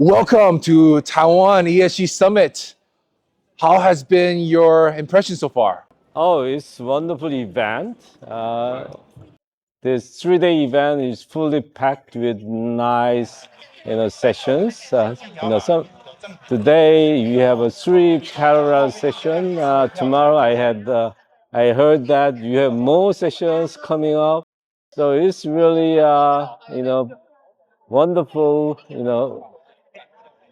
Welcome to Taiwan ESG Summit. How has been your impression so far? Oh, it's a wonderful event. This 3-day event is fully packed with nice, sessions. Today you have a 3 parallel session. Tomorrow I heard that you have more sessions coming up. So it's really, wonderful,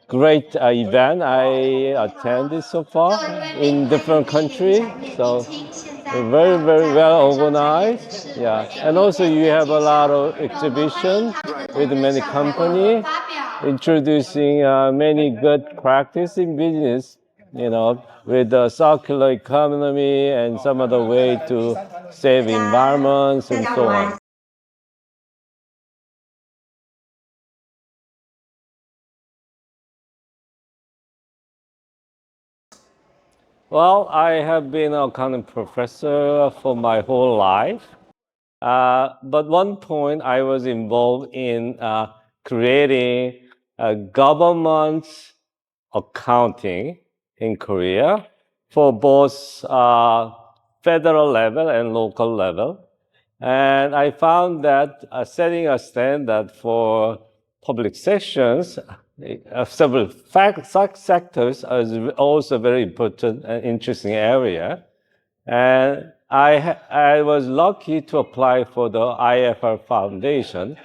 great event I attended so far in different countries. So very, very well organized. Yeah, and also you have a lot of exhibition with many companies introducing many good practice in business. With the circular economy and some other way to save environments and so on. Well, I have been an accounting professor for my whole life. But one point I was involved in creating a government accounting in Korea for both federal level and local level. And I found that setting a standard for public sections, several sectors is also a very important and interesting area. And I was lucky to apply for the IFR Foundation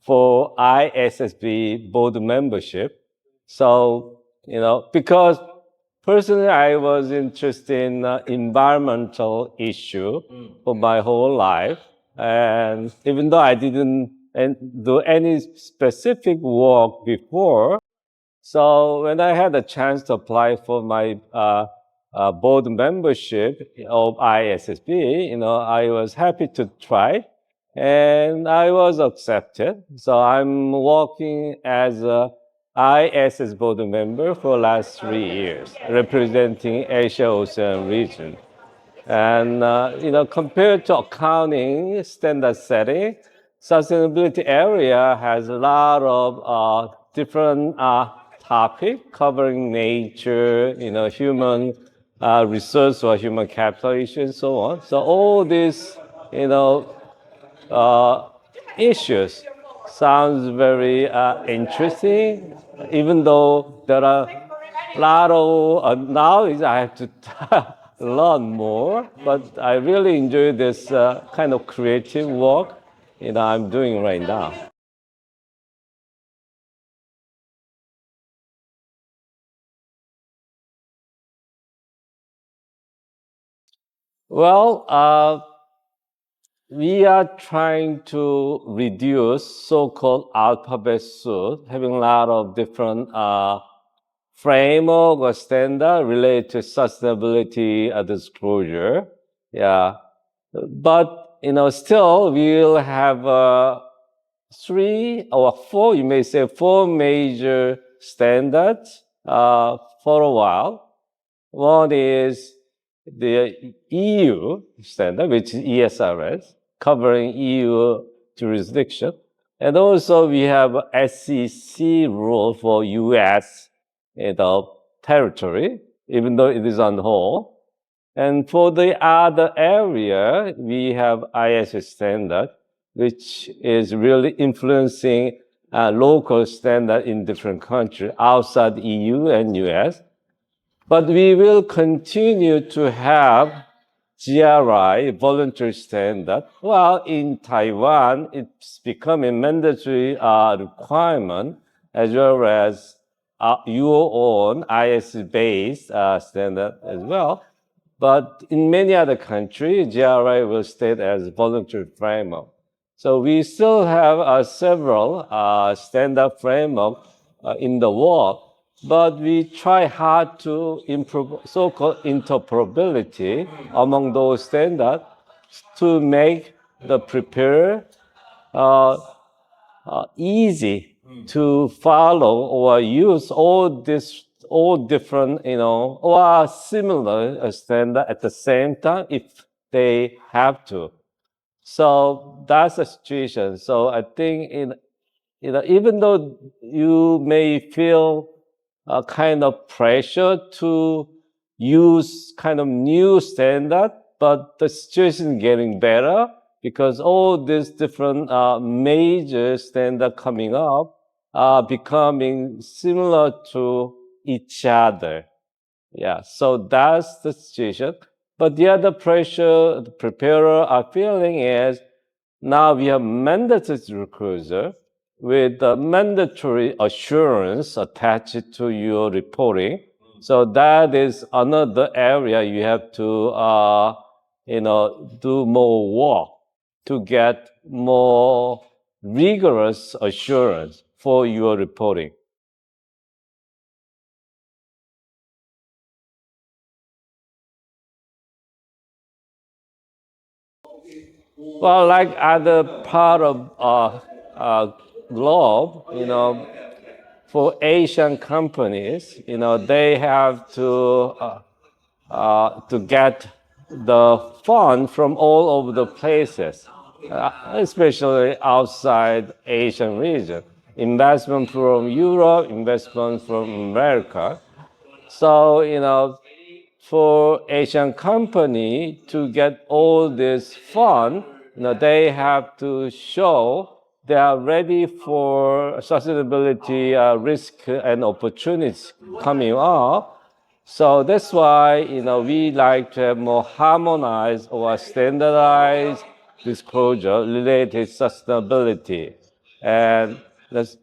for ISSB board membership. So, because personally I was interested in environmental issue for my whole life. And even though I didn't do any specific work before, so when I had a chance to apply for my board membership of ISSB, I was happy to try, and I was accepted. So I'm working as a ISS board member for the last 3 years, representing Asia Ocean region. And compared to accounting standard setting, sustainability area has a lot of different topics covering nature, human resource or human capital issues and so on. So all these, issues sounds very interesting, even though there are a lot of knowledge I have to learn more, but I really enjoy this kind of creative work I'm doing right now. Well, we are trying to reduce so-called alphabet soup, having a lot of different framework or standard related to sustainability disclosure. Yeah, but still we'll have 3 or 4, you may say 4 major standards for a while. One is the EU standard, which is ESRS, covering EU jurisdiction. And also we have SEC rule for US territory, even though it is on hold. And for the other area, we have ISO standard, which is really influencing local standard in different countries outside EU and US. But we will continue to have GRI, voluntary standard. Well, in Taiwan, it's becoming mandatory requirement, as well as your own IS-based standard as well. But in many other countries, GRI will stay as voluntary framework. So we still have several standard framework in the world, but we try hard to improve so-called interoperability among those standards to make the prepare easy to follow or use all different, or similar standard at the same time if they have to. So that's the situation. So I think even though you may feel a kind of pressure to use kind of new standard, but the situation is getting better because all these different major standards coming up are becoming similar to each other. Yeah, so that's the situation. But the other pressure the preparer are feeling is now we have mandatory disclosure with the mandatory assurance attached to your reporting. So that is another area you have to, do more work to get more rigorous assurance for your reporting. Well, like other part of globe, for Asian companies, they have to get the fund from all over the places, especially outside Asian region. Investment from Europe, investment from America. So, for Asian company to get all this fund, they have to show they are ready for sustainability risk and opportunities coming up. So that's why we like to have more harmonized or standardized disclosure related sustainability. And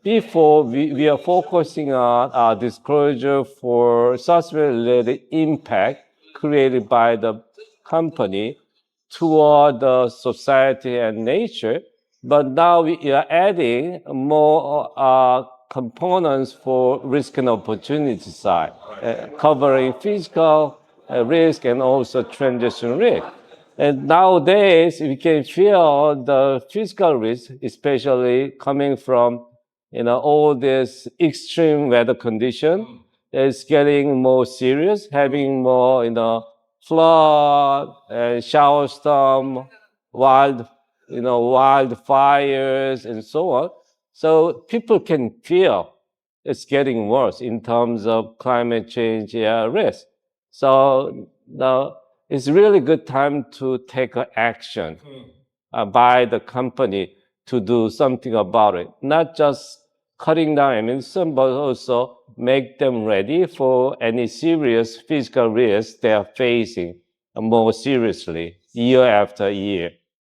before we are focusing on our disclosure for sustainability impact created by the company toward the society and nature. But now we are adding more components for risk and opportunity side, covering physical risk and also transition risk. And nowadays, we can feel the physical risk, especially coming from all this extreme weather condition, is getting more serious, having more flood and shower storm, wildfires and so on. So people can feel it's getting worse in terms of climate change risk. So now it's really good time to take action by the company to do something about it. Not just cutting down emissions, but also make them ready for any serious physical risk they are facing more seriously year after year.